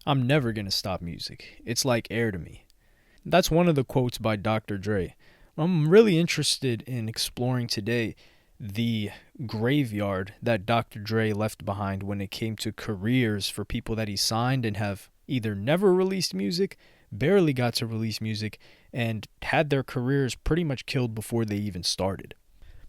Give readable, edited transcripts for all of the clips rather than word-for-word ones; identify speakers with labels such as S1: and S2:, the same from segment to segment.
S1: I'm never gonna stop music. It's like air to me. That's one of the quotes by Dr. Dre. I'm really interested in exploring today the graveyard that Dr. Dre left behind when it came to careers for people that he signed and have either never released music, barely got to release music, and had their careers pretty much killed before they even started.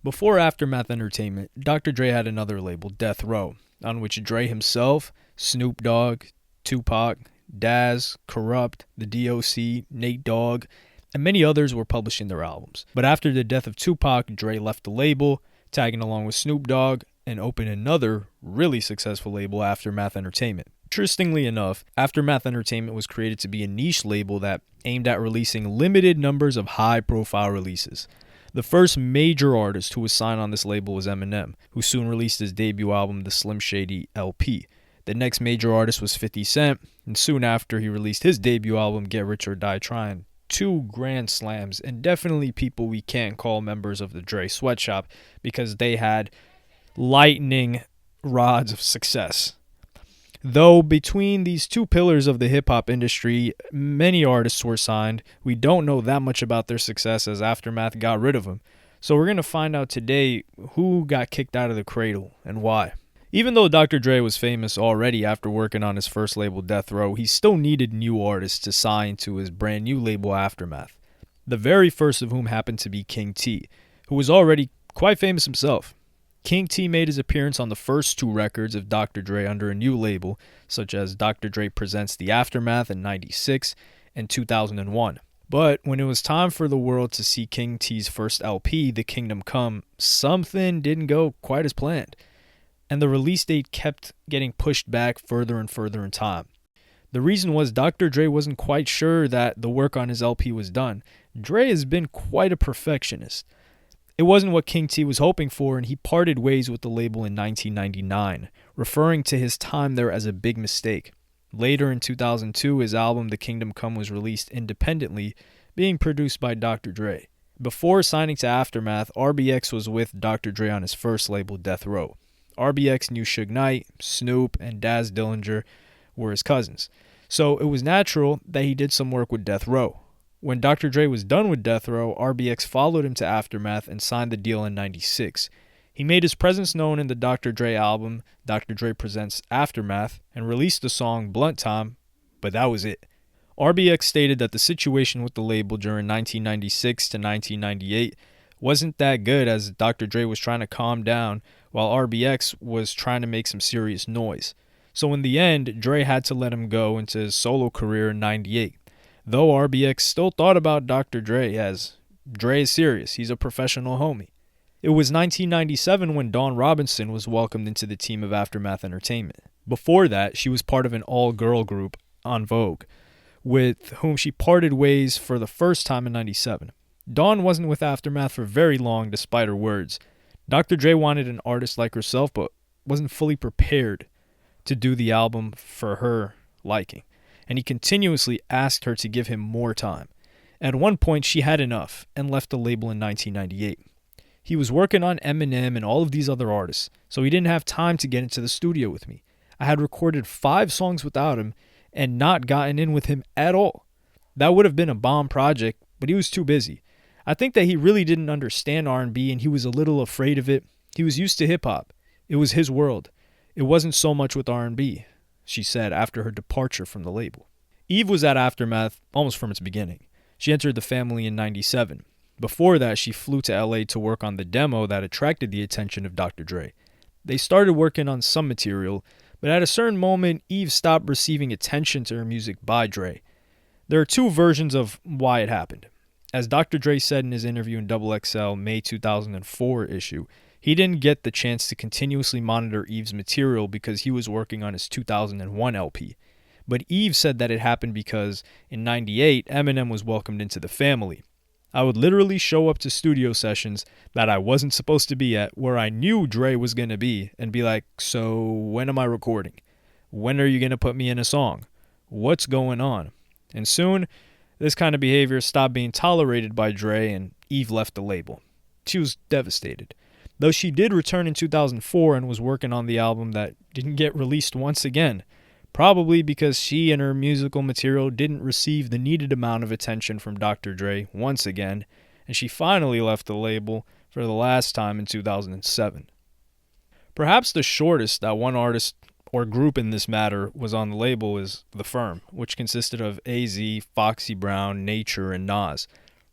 S1: Before Aftermath Entertainment, Dr. Dre had another label, Death Row, on which Dre himself, Snoop Dogg, Tupac, Daz, Corrupt, the DOC, Nate Dogg, and many others were publishing their albums. But after the death of Tupac, Dre left the label, tagging along with Snoop Dogg, and opened another really successful label, Aftermath Entertainment. Interestingly enough, Aftermath Entertainment was created to be a niche label that aimed at releasing limited numbers of high-profile releases. The first major artist who was signed on this label was Eminem, who soon released his debut album, the Slim Shady LP. The next major artist was 50 Cent, and soon after he released his debut album, Get Rich or Die Trying. Two grand slams, and definitely people we can't call members of the Dre Sweatshop because they had lightning rods of success. Though between these two pillars of the hip-hop industry, many artists were signed, we don't know that much about their success as Aftermath got rid of them. So we're going to find out today who got kicked out of the cradle and why. Even though Dr. Dre was famous already after working on his first label, Death Row, he still needed new artists to sign to his brand new label, Aftermath. The very first of whom happened to be King T, who was already quite famous himself. King T made his appearance on the first two records of Dr. Dre under a new label, such as Dr. Dre Presents The Aftermath in '96 and 2001. But when it was time for the world to see King T's first LP, The Kingdom Come, something didn't go quite as planned, and the release date kept getting pushed back further and further in time. The reason was Dr. Dre wasn't quite sure that the work on his LP was done. Dre has been quite a perfectionist. It wasn't what King T was hoping for, and he parted ways with the label in 1999, referring to his time there as a big mistake. Later in 2002, his album The Kingdom Come was released independently, being produced by Dr. Dre. Before signing to Aftermath, RBX was with Dr. Dre on his first label, Death Row. RBX knew Suge Knight, Snoop, and Daz Dillinger were his cousins, so it was natural that he did some work with Death Row. When Dr. Dre was done with Death Row, RBX followed him to Aftermath and signed the deal in '96. He made his presence known in the Dr. Dre album, Dr. Dre Presents Aftermath, and released the song Blunt Time, but that was it. RBX stated that the situation with the label during 1996 to 1998 wasn't that good as Dr. Dre was trying to calm down while RBX was trying to make some serious noise. So in the end, Dre had to let him go into his solo career in '98. Though RBX still thought about Dr. Dre as Dre is serious, he's a professional homie. It was 1997 when Dawn Robinson was welcomed into the team of Aftermath Entertainment. Before that, she was part of an all-girl group, En Vogue, with whom she parted ways for the first time in '97. Dawn wasn't with Aftermath for very long despite her words. Dr. Dre wanted an artist like herself but wasn't fully prepared to do the album for her liking, and he continuously asked her to give him more time. At one point, she had enough and left the label in 1998. He was working on Eminem and all of these other artists, so he didn't have time to get into the studio with me. I had recorded 5 songs without him and not gotten in with him at all. That would have been a bomb project, but he was too busy. I think that he really didn't understand R&B and he was a little afraid of it. He was used to hip-hop. It was his world. It wasn't so much with R&B, she said after her departure from the label. Eve was at Aftermath almost from its beginning. She entered the family in '97. Before that, she flew to LA to work on the demo that attracted the attention of Dr. Dre. They started working on some material, but at a certain moment, Eve stopped receiving attention to her music by Dre. There are 2 versions of why it happened. As Dr. Dre said in his interview in XXL May 2004 issue, he didn't get the chance to continuously monitor Eve's material because he was working on his 2001 LP. But Eve said that it happened because in '98, Eminem was welcomed into the family. I would literally show up to studio sessions that I wasn't supposed to be at, where I knew Dre was going to be, and be like, so when am I recording? When are you going to put me in a song? What's going on? And soon, this kind of behavior stopped being tolerated by Dre, and Eve left the label. She was devastated. Though she did return in 2004 and was working on the album that didn't get released once again, probably because she and her musical material didn't receive the needed amount of attention from Dr. Dre once again, and she finally left the label for the last time in 2007. Perhaps the shortest that one artist or group in this matter was on the label is The Firm, which consisted of AZ, Foxy Brown, Nature, and Nas.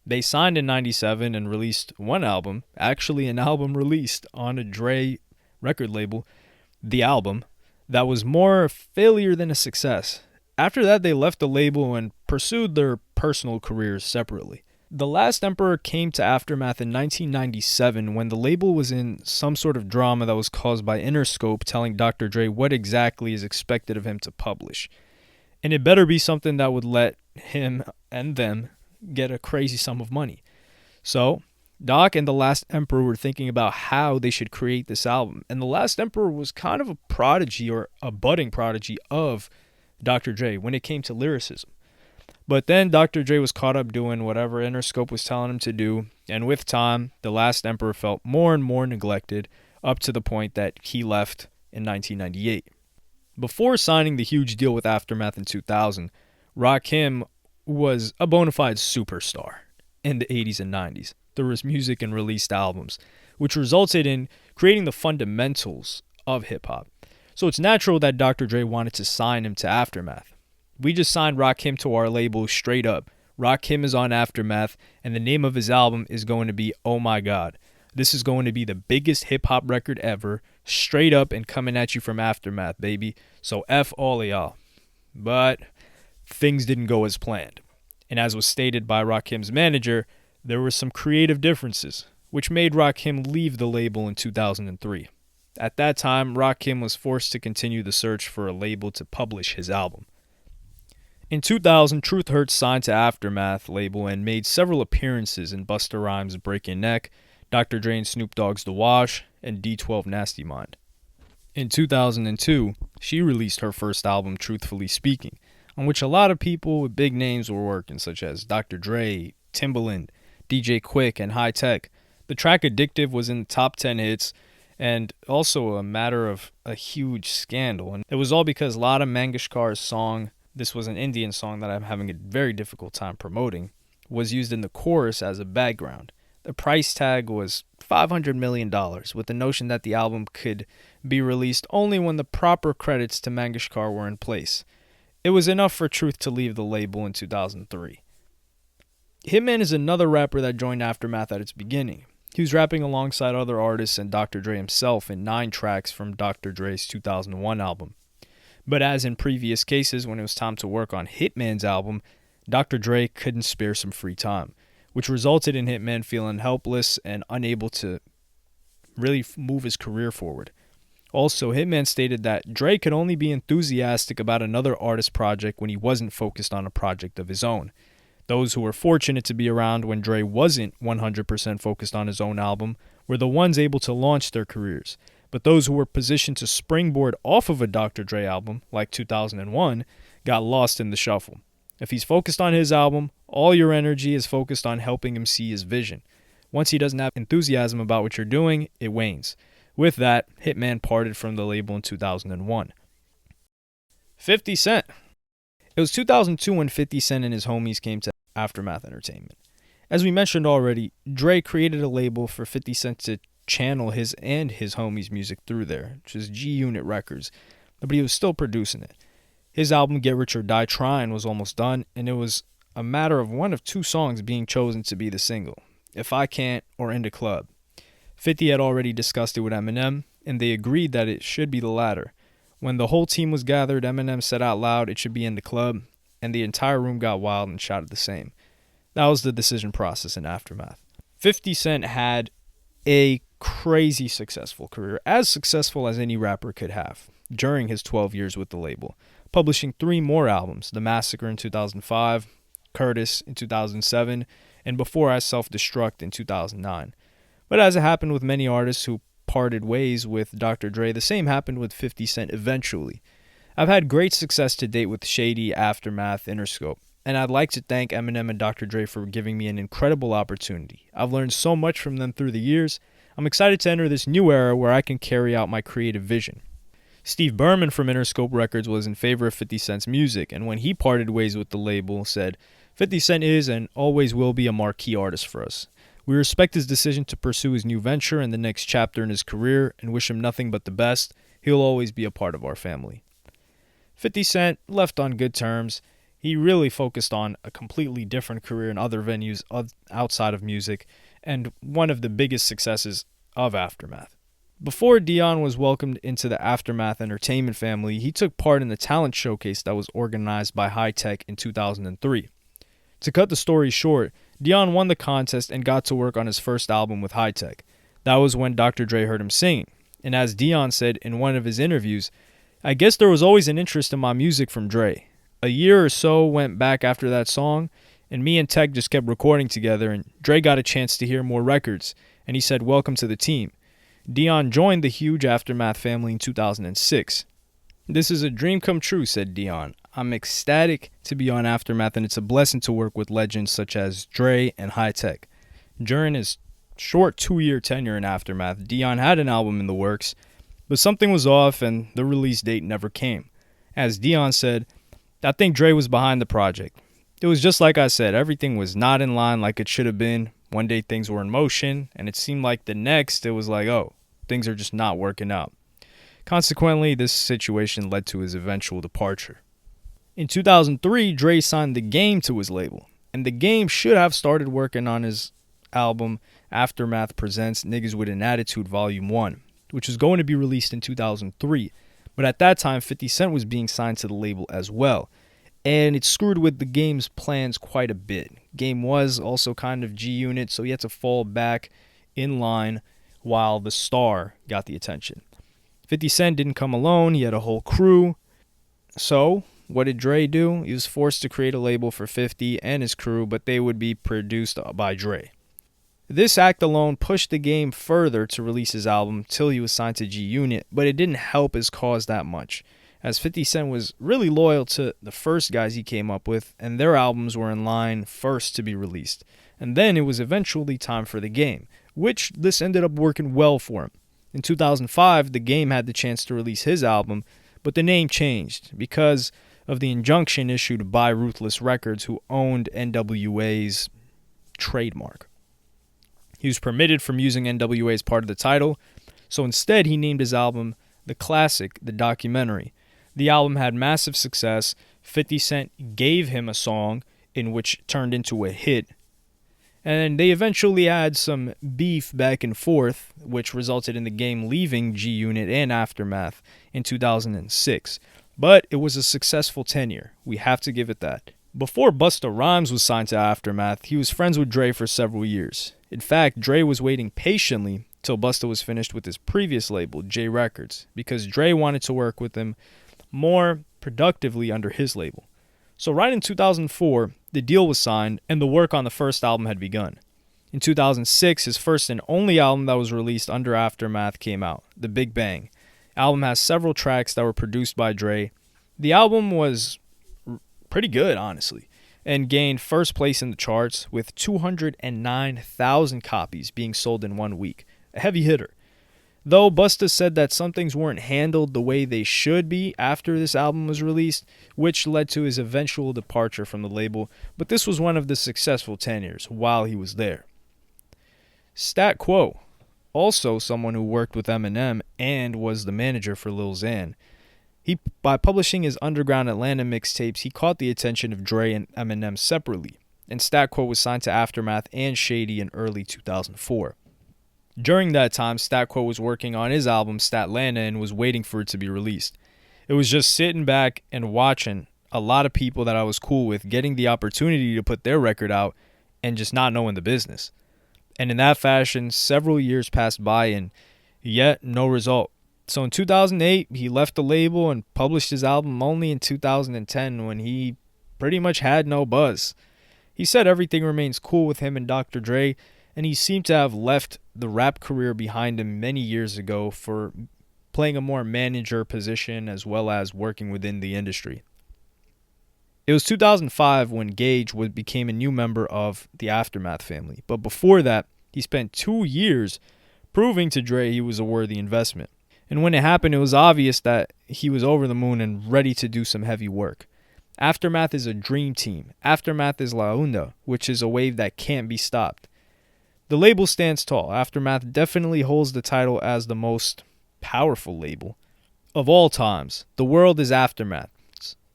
S1: They signed in 97 and released one album, actually an album released on a Dre record label, The Album, that was more a failure than a success. After that, they left the label and pursued their personal careers separately. The Last Emperor came to Aftermath in 1997 when the label was in some sort of drama that was caused by Interscope telling Dr. Dre what exactly is expected of him to publish. And it better be something that would let him and them get a crazy sum of money. So, Doc and The Last Emperor were thinking about how they should create this album. And The Last Emperor was kind of a prodigy or a budding prodigy of Dr. Dre when it came to lyricism. But then Dr. Dre was caught up doing whatever Interscope was telling him to do, and with time, The Last Emperor felt more and more neglected, up to the point that he left in 1998. Before signing the huge deal with Aftermath in 2000, Rakim was a bona fide superstar in the 80s and 90s through his music and released albums, which resulted in creating the fundamentals of hip-hop. So it's natural that Dr. Dre wanted to sign him to Aftermath. We just signed Rakim to our label straight up. Rakim is on Aftermath, and the name of his album is going to be Oh My God. This is going to be the biggest hip-hop record ever, straight up and coming at you from Aftermath, baby. So F all of y'all. But things didn't go as planned. And as was stated by Rakim's manager, there were some creative differences, which made Rakim leave the label in 2003. At that time, Rakim was forced to continue the search for a label to publish his album. In 2000, Truth Hurts signed to Aftermath label and made several appearances in Busta Rhymes' Breaking Neck, Dr. Dre and Snoop Dogg's The Wash, and D12 Nasty Mind. In 2002, she released her first album, Truthfully Speaking, on which a lot of people with big names were working, such as Dr. Dre, Timbaland, DJ Quick, and High Tech. The track Addictive was in the top 10 hits, and also a matter of a huge scandal. And it was all because Lata Mangeshkar's song, this was an Indian song that I'm having a very difficult time promoting, was used in the chorus as a background. The price tag was $500 million, with the notion that the album could be released only when the proper credits to Mangeshkar were in place. It was enough for Truth to leave the label in 2003. Hitman is another rapper that joined Aftermath at its beginning. He was rapping alongside other artists and Dr. Dre himself in 9 tracks from Dr. Dre's 2001 album. But as in previous cases, when it was time to work on Hitman's album, Dr. Dre couldn't spare some free time, which resulted in Hitman feeling helpless and unable to really move his career forward. Also, Hitman stated that Dre could only be enthusiastic about another artist project when he wasn't focused on a project of his own. Those who were fortunate to be around when Dre wasn't 100% focused on his own album were the ones able to launch their careers. But those who were positioned to springboard off of a Dr. Dre album, like 2001, got lost in the shuffle. If he's focused on his album, all your energy is focused on helping him see his vision. Once he doesn't have enthusiasm about what you're doing, it wanes. With that, Hitman parted from the label in 2001. 50 Cent. It was 2002 when 50 Cent and his homies came to Aftermath Entertainment. As we mentioned already, Dre created a label for 50 Cent to channel his and his homies' music through there, which is G-Unit Records, but he was still producing it. His album Get Rich or Die Tryin' was almost done, and it was a matter of one of 2 songs being chosen to be the single, If I Can't or In the Club. 50 had already discussed it with Eminem, and they agreed that it should be the latter. When the whole team was gathered, Eminem said out loud it should be In the Club, and the entire room got wild and shouted the same. That was the decision process in Aftermath. 50 Cent had a crazy successful career, as successful as any rapper could have, during his 12 years with the label, publishing 3 more albums, The Massacre in 2005, Curtis in 2007, and Before I Self-Destruct in 2009. But as it happened with many artists who parted ways with Dr. Dre, the same happened with 50 Cent eventually. I've had great success to date with Shady, Aftermath, Interscope, and I'd like to thank Eminem and Dr. Dre for giving me an incredible opportunity. I've learned so much from them through the years. I'm excited to enter this new era where I can carry out my creative vision. Steve Berman from Interscope Records was in favor of 50 Cent's music, and when he parted ways with the label, said, 50 Cent is and always will be a marquee artist for us. We respect his decision to pursue his new venture and the next chapter in his career and wish him nothing but the best. He'll always be a part of our family. 50 Cent left on good terms. He really focused on a completely different career in other venues outside of music, and one of the biggest successes of Aftermath. Before Dion was welcomed into the Aftermath Entertainment family, he took part in the talent showcase that was organized by High Tech in 2003. To cut the story short, Dion won the contest and got to work on his first album with High Tech. That was when Dr. Dre heard him singing, and as Dion said in one of his interviews, I guess there was always an interest in my music from Dre. A year or so went back after that song, and me and Tech just kept recording together, and Dre got a chance to hear more records, and he said, welcome to the team. Dion joined the huge Aftermath family in 2006. This is a dream come true, said Dion. I'm ecstatic to be on Aftermath, and it's a blessing to work with legends such as Dre and High Tech. During his short 2-year tenure in Aftermath, Dion had an album in the works, but something was off and the release date never came. As Dion said, I think Dre was behind the project. It was just like I said, everything was not in line like it should have been. One day things were in motion, and it seemed like the next it was like, oh, things are just not working out. Consequently, this situation led to his eventual departure. In 2003, Dre signed The Game to his label, and The Game should have started working on his album Aftermath Presents Niggas with an Attitude Volume 1, which was going to be released in 2003. But at that time, 50 Cent was being signed to the label as well, and it screwed with The Game's plans quite a bit. Game was also kind of G-Unit, so he had to fall back in line while the star got the attention. 50 Cent didn't come alone, he had a whole crew. So, what did Dre do? He was forced to create a label for 50 and his crew, but they would be produced by Dre. This act alone pushed The Game further to release his album till he was signed to G-Unit, but it didn't help his cause that much, as 50 Cent was really loyal to the first guys he came up with, and their albums were in line first to be released. And then it was eventually time for The Game, which this ended up working well for him. In 2005, The Game had the chance to release his album, but the name changed because of the injunction issued by Ruthless Records, who owned NWA's trademark. He was permitted from using NWA as part of the title, so instead he named his album The Classic, The Documentary. The album had massive success. 50 Cent gave him a song in which turned into a hit, and they eventually had some beef back and forth, which resulted in The Game leaving G-Unit and Aftermath in 2006. But it was a successful tenure. We have to give it that. Before Busta Rhymes was signed to Aftermath, he was friends with Dre for several years. In fact, Dre was waiting patiently till Busta was finished with his previous label, J Records, because Dre wanted to work with him more productively under his label. So right in 2004, the deal was signed and the work on the first album had begun. In 2006, his first and only album that was released under Aftermath came out, The Big Bang. The album has several tracks that were produced by Dre. The album was pretty good, honestly, and gained first place in the charts with 209,000 copies being sold in 1 week. A heavy hitter. Though Busta said that some things weren't handled the way they should be after this album was released, which led to his eventual departure from the label, but this was one of the successful tenures while he was there. Stat Quo, also someone who worked with Eminem and was the manager for Lil Xan, by publishing his Underground Atlanta mixtapes, he caught the attention of Dre and Eminem separately, and Stat Quo was signed to Aftermath and Shady in early 2004. During that time, Stat Quo was working on his album Statlanta and was waiting for it to be released. It was just sitting back and watching a lot of people that I was cool with getting the opportunity to put their record out and just not knowing the business. And in that fashion, several years passed by and yet no result. So in 2008, he left the label and published his album only in 2010 when he pretty much had no buzz. He said everything remains cool with him and Dr. Dre, and he seemed to have left the rap career behind him many years ago for playing a more manager position as well as working within the industry. It was 2005 when Gage became a new member of the Aftermath family, but before that, he spent 2 years proving to Dre he was a worthy investment. And when it happened, it was obvious that he was over the moon and ready to do some heavy work. Aftermath is a dream team. Aftermath is La Onda, which is a wave that can't be stopped. The label stands tall. Aftermath definitely holds the title as the most powerful label of all times. The world is Aftermath.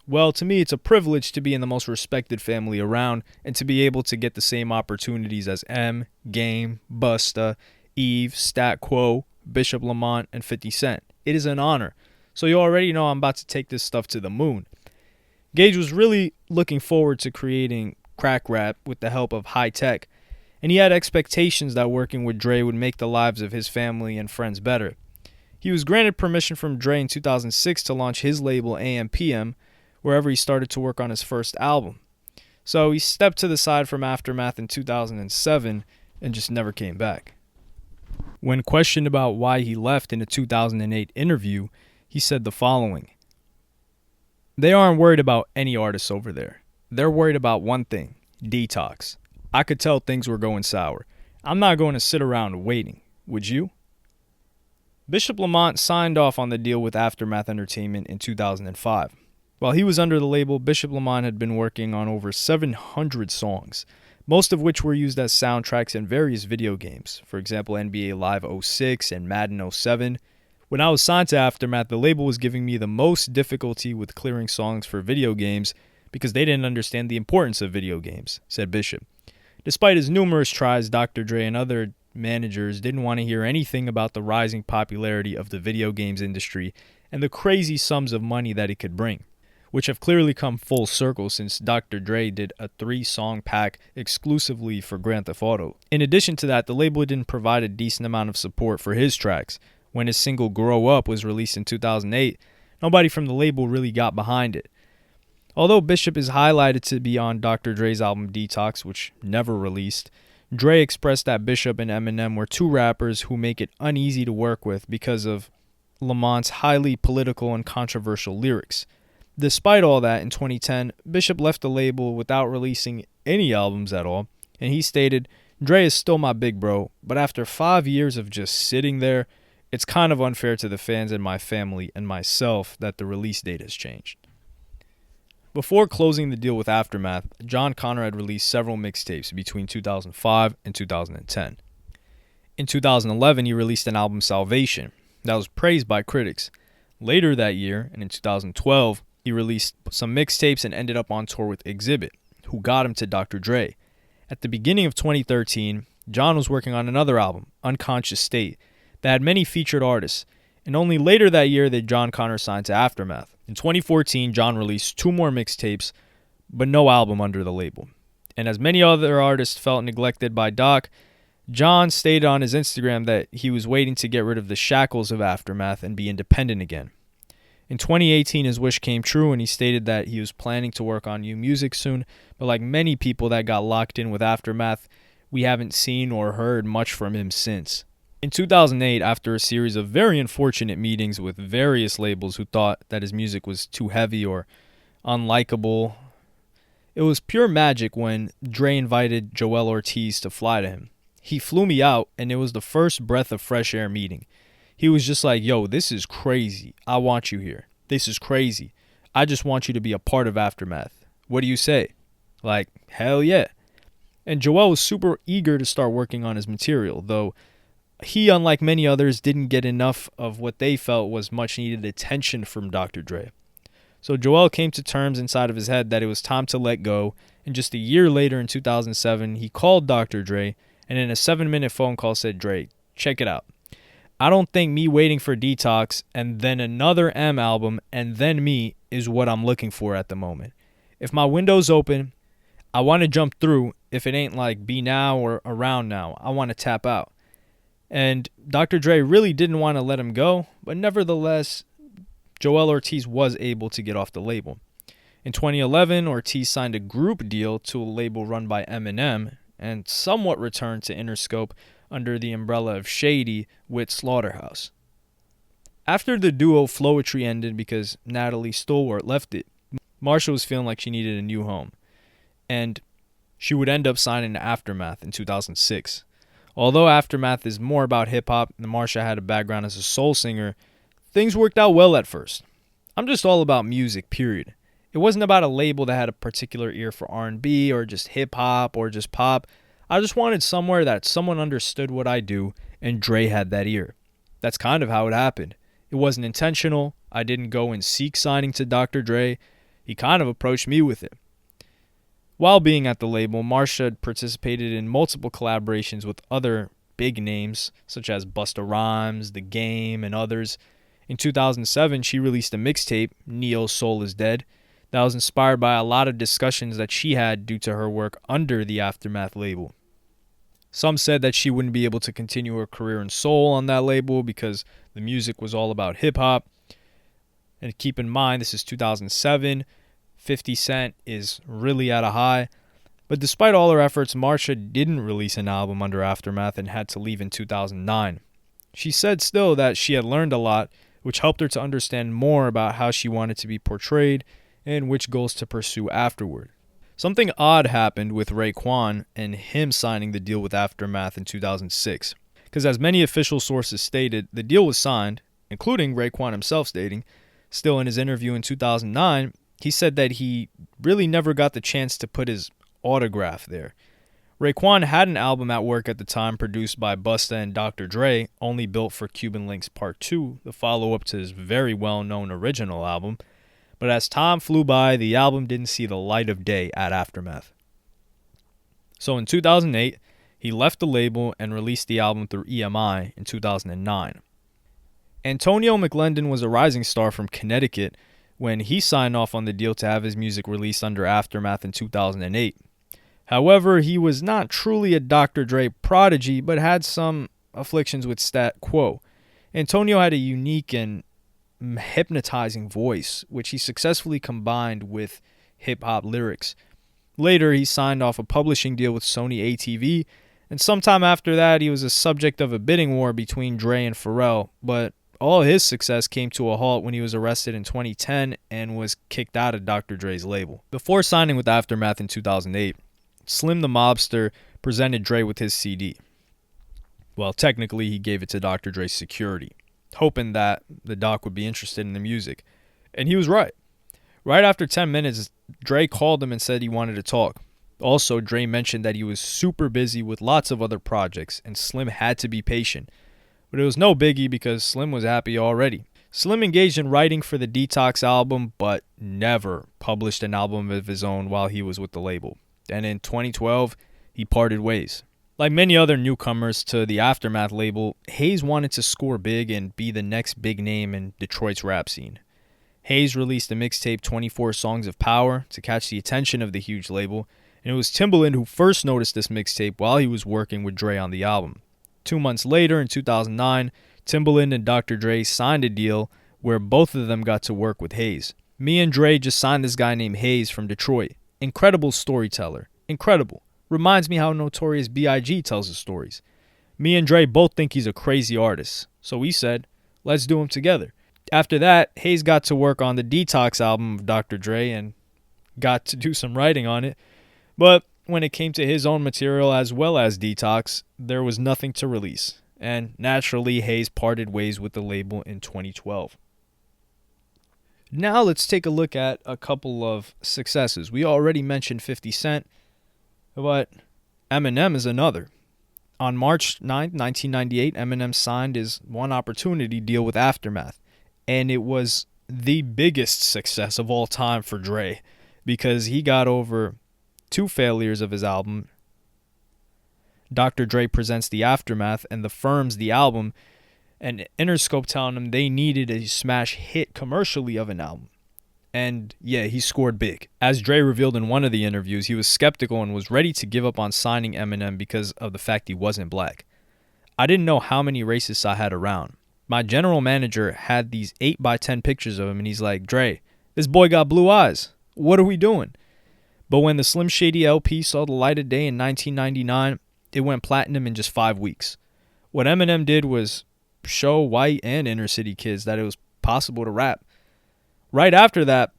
S1: Well, to me, it's a privilege to be in the most respected family around and to be able to get the same opportunities as M, Game, Busta, Eve, Stat Quo, Bishop Lamont, and 50 Cent. It is an honor. So you already know I'm about to take this stuff to the moon. Gage was really looking forward to creating crack rap with the help of high tech, and he had expectations that working with Dre would make the lives of his family and friends better. He was granted permission from Dre in 2006 to launch his label AM/PM, wherever he started to work on his first album. So he stepped to the side from Aftermath in 2007 and just never came back. When questioned about why he left in a 2008 interview, he said the following: "They aren't worried about any artists over there. They're worried about one thing, Detox. I could tell things were going sour. I'm not going to sit around waiting. Would you?" Bishop Lamont signed off on the deal with Aftermath Entertainment in 2005. While he was under the label, Bishop Lamont had been working on over 700 songs, most of which were used as soundtracks in various video games, for example NBA Live 06 and Madden 07. When I was signed to Aftermath, the label was giving me the most difficulty with clearing songs for video games because they didn't understand the importance of video games, said Bishop. Despite his numerous tries, Dr. Dre and other managers didn't want to hear anything about the rising popularity of the video games industry and the crazy sums of money that it could bring, which have clearly come full circle since Dr. Dre did a 3-song pack exclusively for Grand Theft Auto. In addition to that, the label didn't provide a decent amount of support for his tracks. When his single Grow Up was released in 2008, nobody from the label really got behind it. Although Bishop is highlighted to be on Dr. Dre's album Detox, which never released, Dre expressed that Bishop and Eminem were two rappers who make it uneasy to work with because of Lamont's highly political and controversial lyrics. Despite all that, in 2010, Bishop left the label without releasing any albums at all, and he stated, "Dre is still my big bro, but after 5 years of just sitting there, it's kind of unfair to the fans and my family and myself that the release date has changed." Before closing the deal with Aftermath, John Connor had released several mixtapes between 2005 and 2010. In 2011, he released an album, Salvation, that was praised by critics. Later that year, and in 2012, he released some mixtapes and ended up on tour with Exhibit, who got him to Dr. Dre. At the beginning of 2013, John was working on another album, Unconscious State, that had many featured artists, and only later that year that John Connor signed to Aftermath. In 2014, John released 2 more mixtapes, but no album under the label. And as many other artists felt neglected by Doc, John stated on his Instagram that he was waiting to get rid of the shackles of Aftermath and be independent again. In 2018, his wish came true, and he stated that he was planning to work on new music soon, but like many people that got locked in with Aftermath, we haven't seen or heard much from him since. In 2008, after a series of very unfortunate meetings with various labels who thought that his music was too heavy or unlikable, it was pure magic when Dre invited Joel Ortiz to fly to him. He flew me out, and it was the first breath of fresh air meeting. He was just like, "Yo, this is crazy. I want you here. This is crazy. I just want you to be a part of Aftermath. What do you say?" Like, hell yeah. And Joel was super eager to start working on his material, though he, unlike many others, didn't get enough of what they felt was much needed attention from Dr. Dre. So Joel came to terms inside of his head that it was time to let go, and just a year later in 2007, he called Dr. Dre, and in a 7-minute phone call said, "Dre, check it out. I don't think me waiting for Detox and then another M album and then me is what I'm looking for at the moment. If my window's open, I want to jump through. If it ain't like be now or around now, I want to tap out." And Dr. Dre really didn't want to let him go, but nevertheless, Joel Ortiz was able to get off the label. In 2011, Ortiz signed a group deal to a label run by Eminem and somewhat returned to Interscope under the umbrella of Shady with Slaughterhouse. After the duo Flowetry ended because Natalie Stolwart left it, Marsha was feeling like she needed a new home, and she would end up signing to Aftermath in 2006. Although Aftermath is more about hip-hop, and Marsha had a background as a soul singer, Things worked out well at first. I'm just all about music, period. It wasn't about a label that had a particular ear for R&B or just hip-hop or just pop. I just wanted somewhere that someone understood what I do, and Dre had that ear. That's kind of how it happened. It wasn't intentional. I didn't go and seek signing to Dr. Dre. He kind of approached me with it. While being at the label, Marsha had participated in multiple collaborations with other big names such as Busta Rhymes, The Game, and others. In 2007, she released a mixtape, Neo's Soul is Dead, that was inspired by a lot of discussions that she had due to her work under the Aftermath label. Some said that she wouldn't be able to continue her career in soul on that label because the music was all about hip-hop. And keep in mind, this is 2007. 50 Cent is really at a high. But despite all her efforts, Marsha didn't release an album under Aftermath and had to leave in 2009. She said still that she had learned a lot, which helped her to understand more about how she wanted to be portrayed and which goals to pursue afterward. Something odd happened with Raekwon and him signing the deal with Aftermath in 2006. Because as many official sources stated, the deal was signed, including Raekwon himself stating, still in his interview in 2009, he said that he really never got the chance to put his autograph there. Raekwon had an album at work at the time produced by Busta and Dr. Dre, only built for Cuban Links Part 2, the follow-up to his very well-known original album. But as time flew by, the album didn't see the light of day at Aftermath. So in 2008, he left the label and released the album through EMI in 2009. Antonio McLendon was a rising star from Connecticut when he signed off on the deal to have his music released under Aftermath in 2008. However, he was not truly a Dr. Dre prodigy, but had some afflictions with stat quo. Antonio had a unique and hypnotizing voice, which he successfully combined with hip-hop lyrics. Later, he signed off a publishing deal with Sony ATV, and sometime after that, he was a subject of a bidding war between Dre and Pharrell, but all his success came to a halt when he was arrested in 2010 and was kicked out of Dr. Dre's label. Before signing with Aftermath in 2008, Slim the Mobster presented Dre with his CD. Well, technically, he gave it to Dr. Dre's security, hoping that the doc would be interested in the music. And he was right. Right after 10 minutes, Dre called him and said he wanted to talk. Also, Dre mentioned that he was super busy with lots of other projects, and Slim had to be patient. But it was no biggie because Slim was happy already. Slim engaged in writing for the Detox album, but never published an album of his own while he was with the label. And in 2012, he parted ways. Like many other newcomers to the Aftermath label, Hayes wanted to score big and be the next big name in Detroit's rap scene. Hayes released the mixtape 24 Songs of Power to catch the attention of the huge label, and it was Timbaland who first noticed this mixtape while he was working with Dre on the album. 2 months later, in 2009, Timbaland and Dr. Dre signed a deal where both of them got to work with Hayes. Me and Dre just signed this guy named Hayes from Detroit. Incredible storyteller. Incredible. Reminds me how Notorious B.I.G. tells his stories. Me and Dre both think he's a crazy artist. So we said, let's do them together. After that, Hayes got to work on the Detox album of Dr. Dre and got to do some writing on it. But when it came to his own material as well as Detox, there was nothing to release. And naturally, Hayes parted ways with the label in 2012. Now let's take a look at a couple of successes. We already mentioned 50 Cent, but Eminem is another. On March 9, 1998, Eminem signed his One Opportunity deal with Aftermath. And it was the biggest success of all time for Dre because he got over 2 failures of his album, Dr. Dre Presents the Aftermath and The Firm's The Album, and Interscope telling him they needed a smash hit commercially of an album. And yeah, he scored big. As Dre revealed in one of the interviews, he was skeptical and was ready to give up on signing Eminem because of the fact he wasn't black. I didn't know how many racists I had around. My general manager had these 8x10 pictures of him, and he's like, Dre, this boy got blue eyes. What are we doing? But when the Slim Shady LP saw the light of day in 1999, it went platinum in just 5 weeks. What Eminem did was show white and inner city kids that it was possible to rap. Right after that,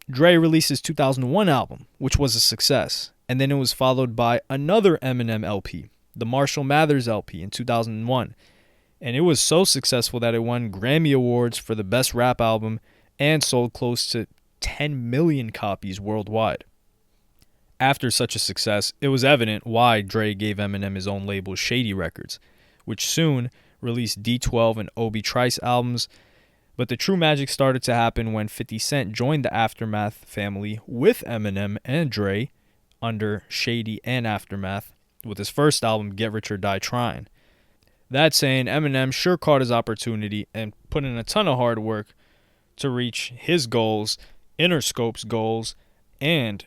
S1: Dre released his 2001 album, which was a success. And then it was followed by another Eminem LP, the Marshall Mathers LP in 2001. And it was so successful that it won Grammy Awards for the best rap album and sold close to 10 million copies worldwide. After such a success, it was evident why Dre gave Eminem his own label, Shady Records, which soon released D12 and Obi Trice albums. But the true magic started to happen when 50 Cent joined the Aftermath family with Eminem and Dre under Shady and Aftermath with his first album, Get Rich or Die Trying. That saying, Eminem sure caught his opportunity and put in a ton of hard work to reach his goals, Interscope's goals, and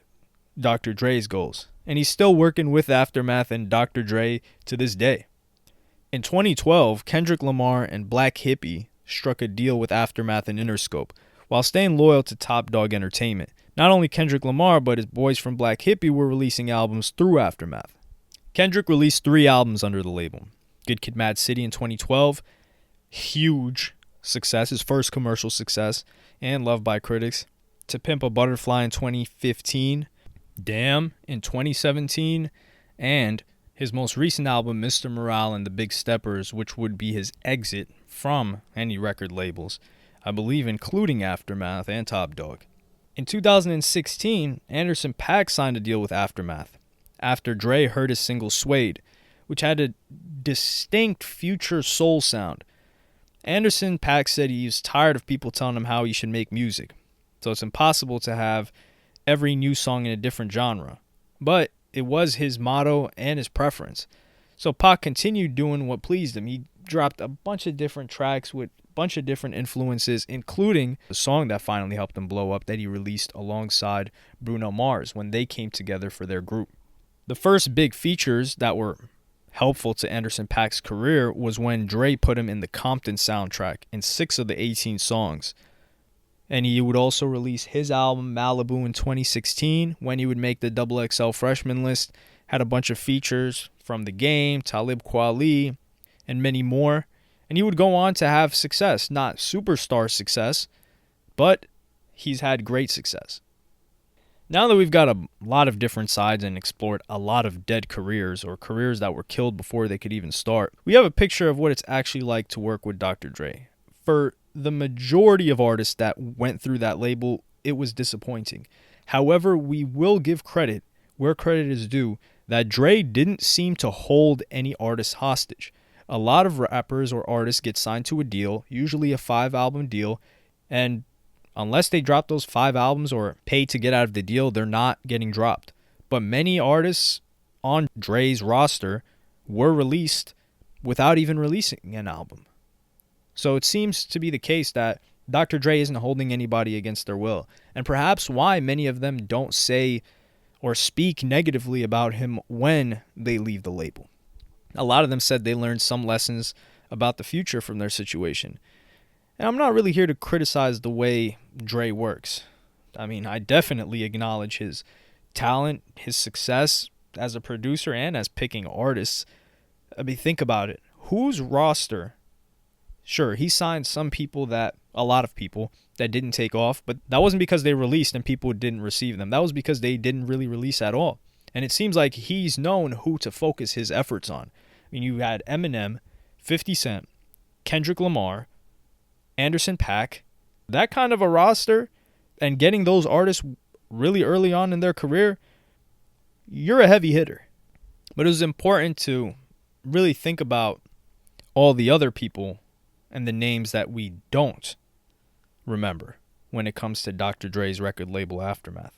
S1: Dr. Dre's goals. And he's still working with Aftermath and Dr. Dre to this day. In 2012, Kendrick Lamar and Black Hippie struck a deal with Aftermath and Interscope while staying loyal to Top Dog Entertainment. Not only Kendrick Lamar, but his boys from Black Hippie were releasing albums through Aftermath. Kendrick released 3 albums under the label. Good Kid, Mad City in 2012, huge success, his first commercial success, and loved by critics. To Pimp a Butterfly in 2015, Damn in 2017, and his most recent album, Mr. Morale and the Big Steppers, which would be his exit from any record labels, I believe including Aftermath and Top Dog. In 2016, Anderson .Paak signed a deal with Aftermath after Dre heard his single Suede, which had a distinct future soul sound. Anderson .Paak said he was tired of people telling him how he should make music, so it's impossible to have every new song in a different genre. But it was his motto and his preference. So Pac continued doing what pleased him. He dropped a bunch of different tracks with a bunch of different influences, including the song that finally helped him blow up that he released alongside Bruno Mars when they came together for their group. The first big features that were helpful to Anderson .Paak's career was when Dre put him in the Compton soundtrack in 6 of the 18 songs. And he would also release his album Malibu in 2016 when he would make the XXL freshman list, had a bunch of features from The Game, Talib Kweli, and many more. And he would go on to have success, not superstar success, but he's had great success. Now that we've got a lot of different sides and explored a lot of dead careers or careers that were killed before they could even start, we have a picture of what it's actually like to work with Dr. Dre. For the majority of artists that went through that label, it was disappointing. However, we will give credit where credit is due that Dre didn't seem to hold any artist hostage. A lot of rappers or artists get signed to a deal, usually a 5-album deal, and unless they drop those 5 albums or pay to get out of the deal, they're not getting dropped. But many artists on Dre's roster were released without even releasing an album. So it seems to be the case that Dr. Dre isn't holding anybody against their will, and perhaps why many of them don't say or speak negatively about him when they leave the label. A lot of them said they learned some lessons about the future from their situation. And I'm not really here to criticize the way Dre works. I mean, I definitely acknowledge his talent, his success as a producer and as picking artists. I mean, think about it. Whose roster? Sure, he signed a lot of people that didn't take off, but that wasn't because they released and people didn't receive them. That was because they didn't really release at all. And it seems like he's known who to focus his efforts on. I mean, you had Eminem, 50 Cent, Kendrick Lamar, Anderson .Paak, that kind of a roster, and getting those artists really early on in their career, you're a heavy hitter. But it was important to really think about all the other people and the names that we don't remember when it comes to Dr. Dre's record label Aftermath.